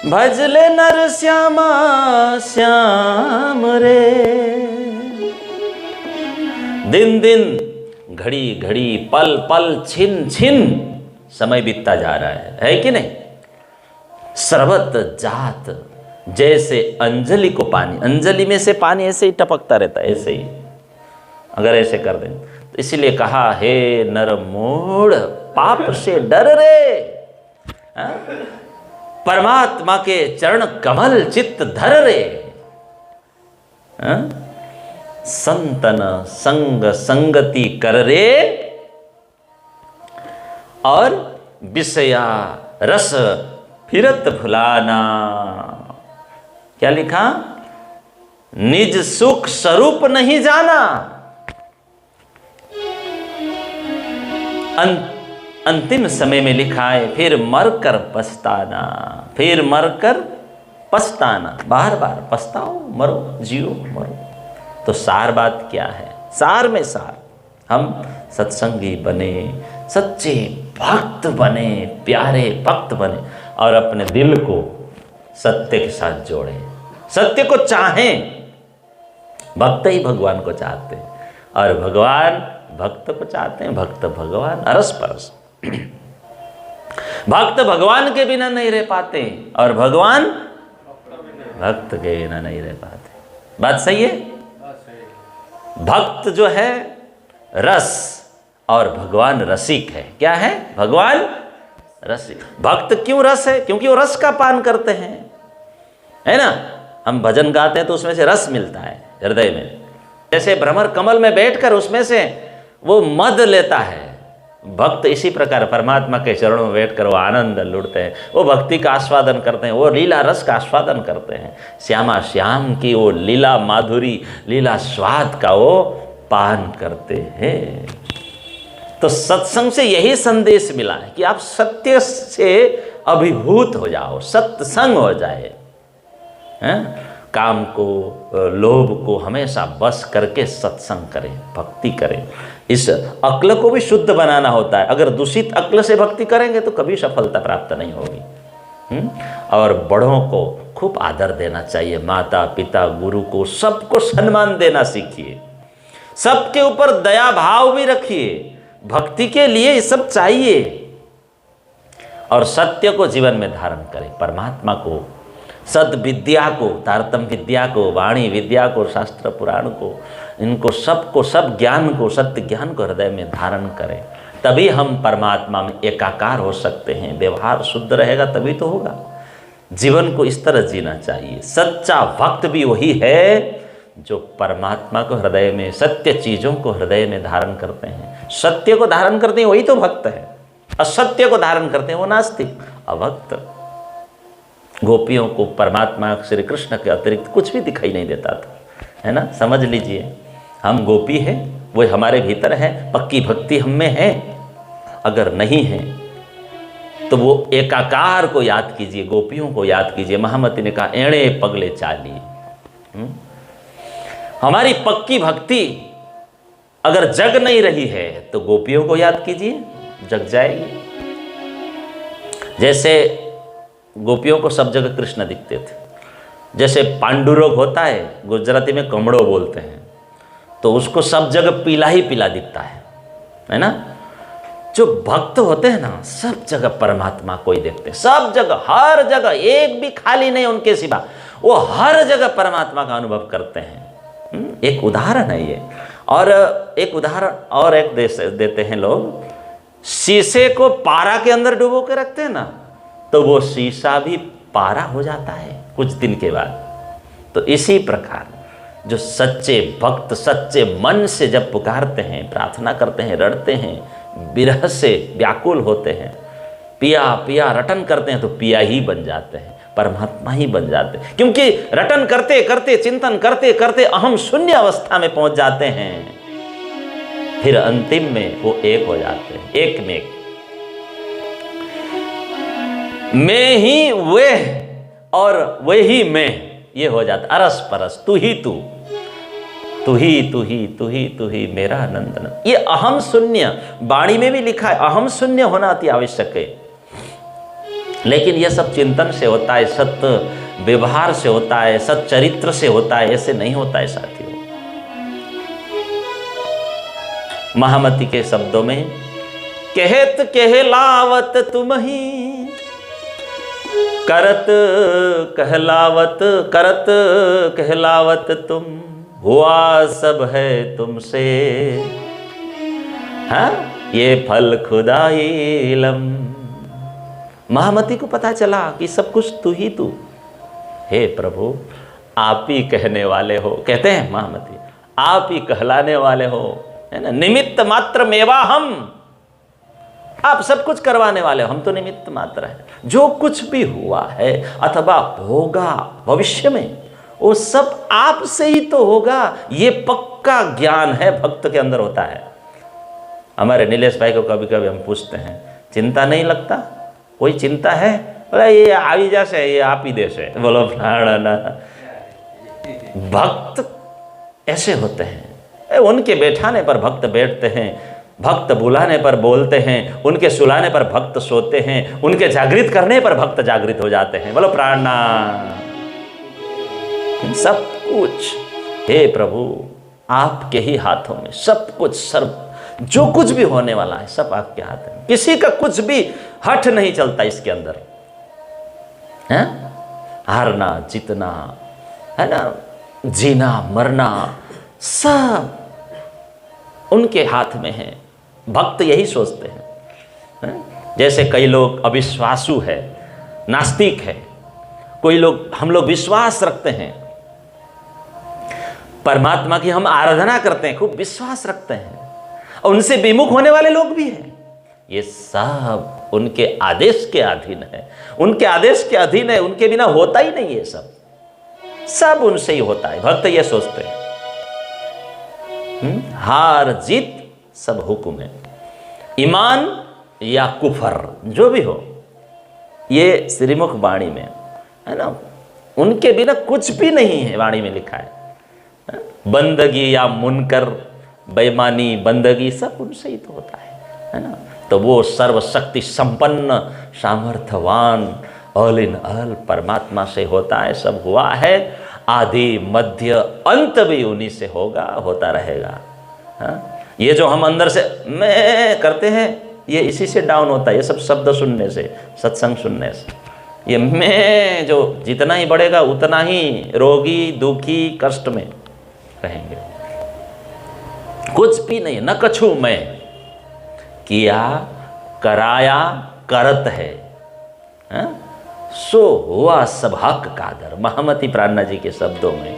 भजले नर श्यामा श्याम रे। दिन दिन घड़ी घड़ी पल पल छिन छिन समय बीतता जा रहा है कि नहीं। सर्वत जात जैसे अंजलि को पानी, अंजलि में से पानी ऐसे ही टपकता रहता है, ऐसे ही अगर ऐसे कर दें तो इसीलिए कहा हे नर मूढ़ पाप से डर रे। परमात्मा के चरण कमल चित्त धर रे। संतन संग संगति कर रे और विषया रस फिरत भुलाना। क्या लिखा? निज सुख स्वरूप नहीं जाना। अंतिम समय में लिखा है फिर मरकर पछताना, फिर मरकर पछताना। बार बार पछताओ, मरो, जियो, मरो। तो सार बात क्या है? सार में सार, हम सत्संगी बने, सच्चे भक्त बने, प्यारे भक्त बने और अपने दिल को सत्य के साथ जोड़ें, सत्य को चाहें। भक्त ही भगवान को चाहते हैं और भगवान भक्त को चाहते हैं, भक्त भगवान अरस परस। भक्त भगवान के बिना नहीं रह पाते और भगवान भक्त के बिना नहीं रह पाते। बात सही है? भक्त जो है रस और भगवान रसिक है। क्या है? भगवान रसिक। भक्त क्यों रस है? क्योंकि वो रस का पान करते हैं, है ना। हम भजन गाते हैं तो उसमें से रस मिलता है हृदय में। जैसे भ्रमर कमल में बैठकर उसमें से वो मद लेता है, भक्त इसी प्रकार परमात्मा के चरणों में बैठकर वो आनंद लुटते हैं, वो भक्ति का आस्वादन करते हैं, वो लीला रस का आस्वादन करते हैं। श्यामा श्याम की वो लीला माधुरी, लीला स्वाद का वो पान करते हैं। तो सत्संग से यही संदेश मिला है कि आप सत्य से अभिभूत हो जाओ, सत्संग हो जाए। काम को, लोभ को हमेशा बस करके सत्संग करें, भक्ति करें। इस अक्ल को भी शुद्ध बनाना होता है। अगर दूषित अक्ल से भक्ति करेंगे तो कभी सफलता प्राप्त नहीं होगी। और बड़ों को खूब आदर देना चाहिए, माता पिता गुरु को सबको सम्मान देना सीखिए, सबके ऊपर दया भाव भी रखिए। भक्ति के लिए ये सब चाहिए। और सत्य को जीवन में धारण करें, परमात्मा को, सद विद्या को, तारतम विद्या को, वाणी विद्या को, शास्त्र पुराण को, इनको सबको, सब ज्ञान को, सत्य ज्ञान को हृदय में धारण करें। तभी हम परमात्मा में एकाकार हो सकते हैं। व्यवहार शुद्ध रहेगा तभी तो होगा। जीवन को इस तरह जीना चाहिए। सच्चा भक्त भी वही है जो परमात्मा को हृदय में, सत्य चीज़ों को हृदय में धारण करते हैं। सत्य को धारण करते हैं वही तो भक्त है। असत्य को धारण करते हैं वो नास्तिक, अभक्त। गोपियों को परमात्मा श्री कृष्ण के अतिरिक्त कुछ भी दिखाई नहीं देता था, है ना। समझ लीजिए, हम गोपी हैं, वो हमारे भीतर है, पक्की भक्ति हम में है। अगर नहीं है तो वो एकाकार को याद कीजिए, गोपियों को याद कीजिए। महामती ने कहा एणे पगले चाली। हमारी पक्की भक्ति अगर जग नहीं रही है तो गोपियों को याद कीजिए, जग जाएगी। जैसे गोपियों को सब जगह कृष्ण दिखते थे। जैसे पांडुरोग होता है, गुजराती में कमड़ो बोलते हैं, तो उसको सब जगह पीला ही पीला दिखता है ना। जो भक्त होते हैं ना, सब जगह परमात्मा को ही देखते हैं, सब जगह, हर जगह, एक भी खाली नहीं उनके सिवा। वो हर जगह परमात्मा का अनुभव करते हैं। एक उदाहरण है ये। और एक उदाहरण और एक देते हैं लोग। शीशे को पारा के अंदर डुबो के रखते हैं ना, तो वो शीशा भी पारा हो जाता है कुछ दिन के बाद। तो इसी प्रकार जो सच्चे भक्त सच्चे मन से जब पुकारते हैं, प्रार्थना करते हैं, रटते हैं, विरह से व्याकुल होते हैं, पिया पिया रटन करते हैं, तो पिया ही बन जाते हैं, परमात्मा ही बन जाते हैं। क्योंकरटन करते करते, चिंतन करते करते अहम शून्य अवस्था में पहुंच जाते हैं। फिर अंतिम में वो एक हो जाते हैं, एक में एक। मैं ही वे और वे ही मैं, ये हो जाता अरस परस, तू ही तू, तू ही तू ही तू ही तू ही मेरा नंदन। ये अहम शून्य वाणी में भी लिखा है, अहम शून्य होना अति आवश्यक है। लेकिन यह सब चिंतन से होता है, सत्य व्यवहार से होता है, सत चरित्र से होता है, ऐसे नहीं होता है साथियों। महामती के शब्दों में, कहत कहलावत तुम ही, करत कहलावत तुम, हुआ सब है तुमसे, हाँ ये फल खुदाई इलम। महामती को पता चला कि सब कुछ तू ही तू, हे प्रभु आप ही कहने वाले हो, कहते हैं महामती आप ही कहलाने वाले हो, है ना। निमित्त मात्र मेवा हम, आप सब कुछ करवाने वाले हो, हम तो निमित्त मात्र है। जो कुछ भी हुआ है अथवा होगा भविष्य में, वो सब आपसे ही तो होगा, ये पक्का ज्ञान है भक्त के अंदर होता है। हमारे नीलेश भाई को कभी कभी हम पूछते हैं, चिंता नहीं लगता, कोई चिंता है? बोला ये आई जैसे, ये आप ही देश है। बोलो प्राणना, भक्त ऐसे होते हैं, उनके बैठाने पर भक्त बैठते हैं, भक्त बुलाने पर बोलते हैं, उनके सुलाने पर भक्त सोते हैं, उनके जागृत करने पर भक्त जागृत हो जाते हैं। बोलो प्राणना। सब कुछ हे प्रभु आपके ही हाथों में, सब कुछ, सर्व जो कुछ भी होने वाला है सब आपके हाथ में, किसी का कुछ भी हठ नहीं चलता इसके अंदर, है? हारना जीतना, है ना, जीना मरना सब उनके हाथ में है। भक्त यही सोचते हैं। जैसे कई लोग अविश्वासु है, नास्तिक है, कोई लोग, हम लोग विश्वास रखते हैं परमात्मा की, हम आराधना करते हैं, खूब विश्वास रखते हैं, और उनसे विमुख होने वाले लोग भी हैं। ये सब उनके आदेश के अधीन है, उनके आदेश के अधीन है, उनके बिना होता ही नहीं है, सब उनसे ही होता है। भक्त ये सोचते हैं हार जीत सब हुक्म है, ईमान या कुफर जो भी हो, ये श्रीमुख वाणी में है ना, उनके बिना कुछ भी नहीं है, वाणी में लिखा है। बंदगी या मुनकर, बेईमानी, बंदगी सब उनसे ही तो होता है ना। तो वो सर्वशक्ति संपन्न सामर्थ्यवान ऑल इन ऑल परमात्मा से होता है, सब हुआ है, आदि मध्य अंत भी उन्हीं से होगा, होता रहेगा। हाँ? ये जो हम अंदर से मैं करते हैं, ये इसी से डाउन होता है, ये सब शब्द सुनने से, सत्संग सुनने से। ये मैं जो जितना ही बढ़ेगा उतना ही रोगी, दुखी, कष्ट में रहेंगे। कुछ भी नहीं, न कछु मैं किया, कराया, करत है, हाँ? सो हुआ सब हक कादर। महामती प्राणना जी के शब्दों में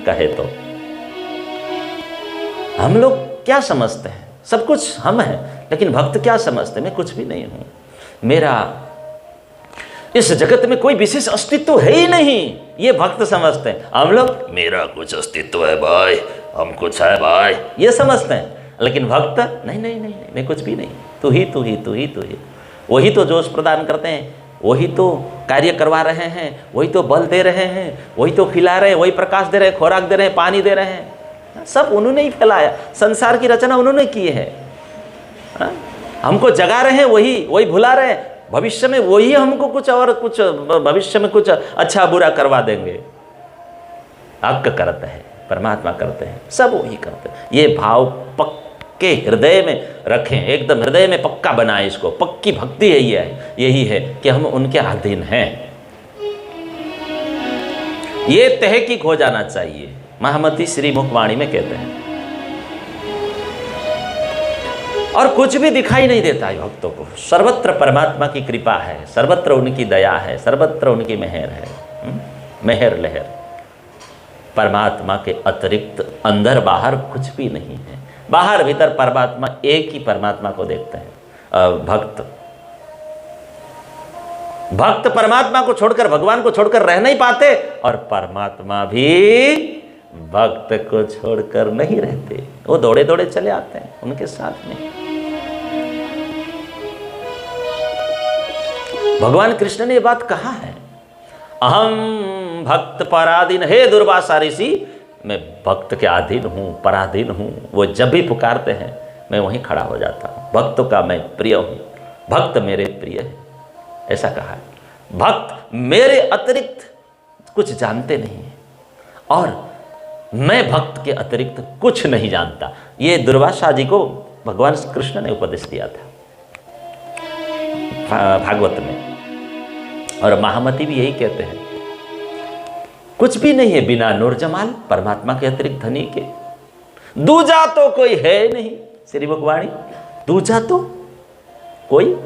कहे तो हम लोग क्या समझते हैं, सब कुछ हम हैं, लेकिन भक्त क्या समझते हैं, मैं कुछ भी नहीं हूं, मेरा इस जगत में कोई विशेष अस्तित्व है ही नहीं, ये भक्त समझते हैं। हम लोग मेरा कुछ अस्तित्व है भाई, हम कुछ है भाई, ये समझते हैं। लेकिन भक्त नहीं नहीं नहीं, मैं कुछ भी नहीं, तू ही तू ही तू ही तू ही। वही तो जोश प्रदान करते हैं, वही तो कार्य करवा रहे हैं, वही तो बल दे रहे हैं, वही तो खिला रहे हैं, वही प्रकाश दे रहे हैं, खुराक दे रहे हैं, पानी दे रहे हैं, सब उन्होंने ही फैलाया, संसार की रचना उन्होंने की है। हमको जगा रहे हैं, वही भुला रहे हैं, भविष्य में वही हमको कुछ और कुछ, भविष्य में कुछ अच्छा बुरा करवा देंगे। हक करते हैं, परमात्मा करते हैं, सब वही करते हैं। ये भाव पक्के हृदय में रखें, एकदम हृदय में पक्का बनाएं इसको। पक्की भक्ति यही है कि हम उनके अधीन हैं। ये तहकीक हो जाना चाहिए, महामती श्रीमुख वाणी में कहते हैं। और कुछ भी दिखाई नहीं देता है भक्तों को, सर्वत्र परमात्मा की कृपा है, सर्वत्र उनकी दया है, सर्वत्र उनकी मेहर है, मेहर लहर। परमात्मा के अतिरिक्त अंदर बाहर कुछ भी नहीं है, बाहर भीतर परमात्मा, एक ही परमात्मा को देखते हैं। भक्त परमात्मा को छोड़कर, भगवान को छोड़कर रह नहीं पाते, और परमात्मा भी भक्त को छोड़कर नहीं रहते, वो दौड़े दौड़े चले आते हैं उनके साथ में। भगवान कृष्ण ने ये बात कहा है, अहम भक्त पराधीन, हे दुर्वासा ऋषि, मैं भक्त के अधीन हूँ, पराधीन हूँ। वो जब भी पुकारते हैं मैं वहीं खड़ा हो जाता हूँ, भक्तों का मैं प्रिय हूँ, भक्त मेरे प्रिय है, ऐसा कहा है। भक्त मेरे अतिरिक्त कुछ जानते नहीं हैं और मैं भक्त के अतिरिक्त कुछ नहीं जानता। ये दुर्वासा जी को भगवान कृष्ण ने उपदेश दिया था भागवत में। और महामती भी यही कहते हैं, कुछ भी नहीं है बिना नूर जमाल परमात्मा के अतिरिक्त धनी के, दूजा तो कोई है नहीं। श्री मुखवाणी, दूजा तो कोई,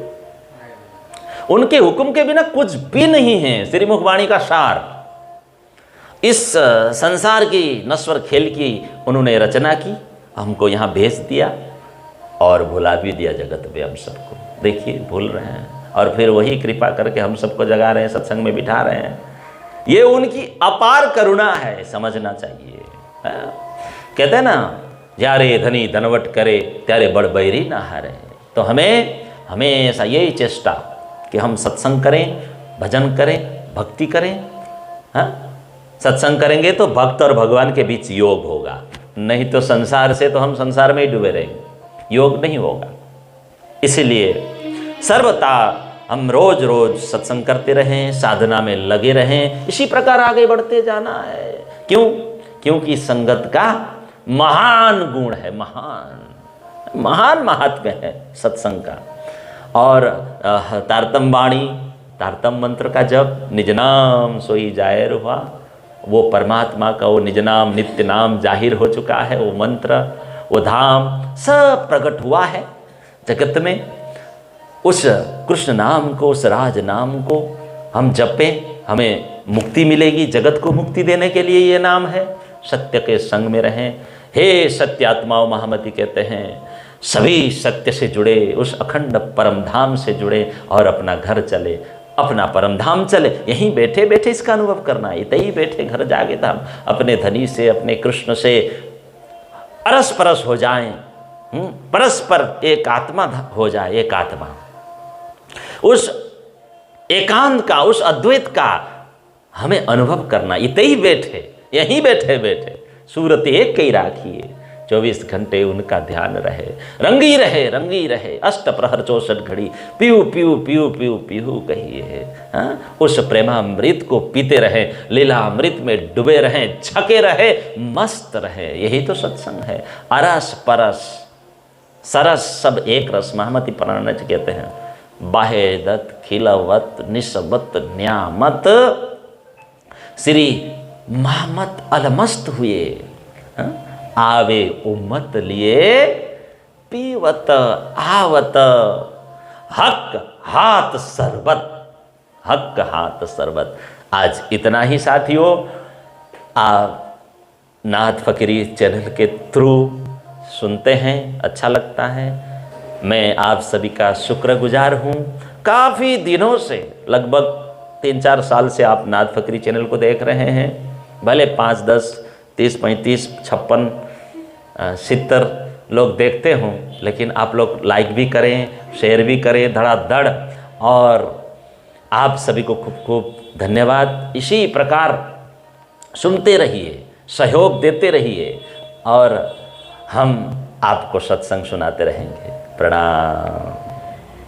उनके हुक्म के बिना कुछ भी नहीं है। श्री मुखवाणी का सार, इस संसार की नश्वर खेल की उन्होंने रचना की, हमको यहाँ भेज दिया और भुला भी दिया जगत में हम सबको। देखिए भूल रहे हैं और फिर वही कृपा करके हम सबको जगा रहे हैं, सत्संग में बिठा रहे हैं। ये उनकी अपार करुणा है, समझना चाहिए। कहते हैं ना, यारे धनी धनवट करे त्यारे बड़ बैरी ना हारे। तो हमें हमेशा यही चेष्टा कि हम सत्संग करें, भजन करें, भक्ति करें। हाँ, सत्संग करेंगे तो भक्त और भगवान के बीच योग होगा, नहीं तो संसार से तो हम संसार में ही डूबे रहेंगे, योग नहीं होगा। इसीलिए सर्वथा हम रोज रोज सत्संग करते रहें, साधना में लगे रहें, इसी प्रकार आगे बढ़ते जाना है। क्यों? क्योंकि संगत का महान गुण है, महान महान महात्म्य है सत्संग का। और तारतम वाणी, तारतम मंत्र का जप, निज नाम सोई जाहिर हुआ, वो परमात्मा का वो निज नाम नित्य नाम जाहिर हो चुका है। वो मंत्र, वो धाम सब प्रकट हुआ है जगत में। उस कृष्ण नाम को, उस राज नाम को हम जपें, हमें मुक्ति मिलेगी। जगत को मुक्ति देने के लिए ये नाम है। सत्य के संग में रहें। हे सत्य आत्माओं, महामती कहते हैं, सभी सत्य से जुड़े, उस अखंड परम धाम से जुड़े और अपना घर चले, अपना परम धाम चले। यहीं बैठे बैठे इसका अनुभव करना है। यहीं बैठे घर जाके तो हम अपने धनी से, अपने कृष्ण से अरस परस हो जाएं, परस्पर एक आत्मा हो जाए। एक आत्मा, उस एकांत का, उस अद्वैत का हमें अनुभव करना। यहीं बैठे बैठे सूरत एक ही राखिए, 24 घंटे उनका ध्यान रहे, रंगी रहे। अष्ट प्रहर 64 घड़ी पीऊ पीऊ पीऊ पीऊ पीऊ कहिए। हाँ, उस प्रेमामृत को पीते रहे, लीलामृत में डूबे रहे, छके रहे, मस्त रहे। यही तो सत्संग है। अरस परस सरस सब एक रस। महामती प्राण कहते हैं, बाहेदत खिलवत निस्बत न्यामत श्री महामत अलमस्त हुए। आवे उम्मत लिए पीवत आवत हक हाथ सरबत, हक हाथ सरबत। आज इतना ही साथियों, आप नाथ फकीरी चैनल के थ्रू सुनते हैं, अच्छा लगता है। मैं आप सभी का शुक्रगुजार हूँ। काफ़ी दिनों से, लगभग 3-4 साल से आप नाथ फकीरी चैनल को देख रहे हैं। भले 5, 10, 30, 35, 56, 70 लोग देखते हों, लेकिन आप लोग लाइक भी करें, शेयर भी करें धड़ाधड़। और आप सभी को खूब खूब धन्यवाद। इसी प्रकार सुनते रहिए, सहयोग देते रहिए और हम आपको सत्संग सुनाते रहेंगे। प्रणाम।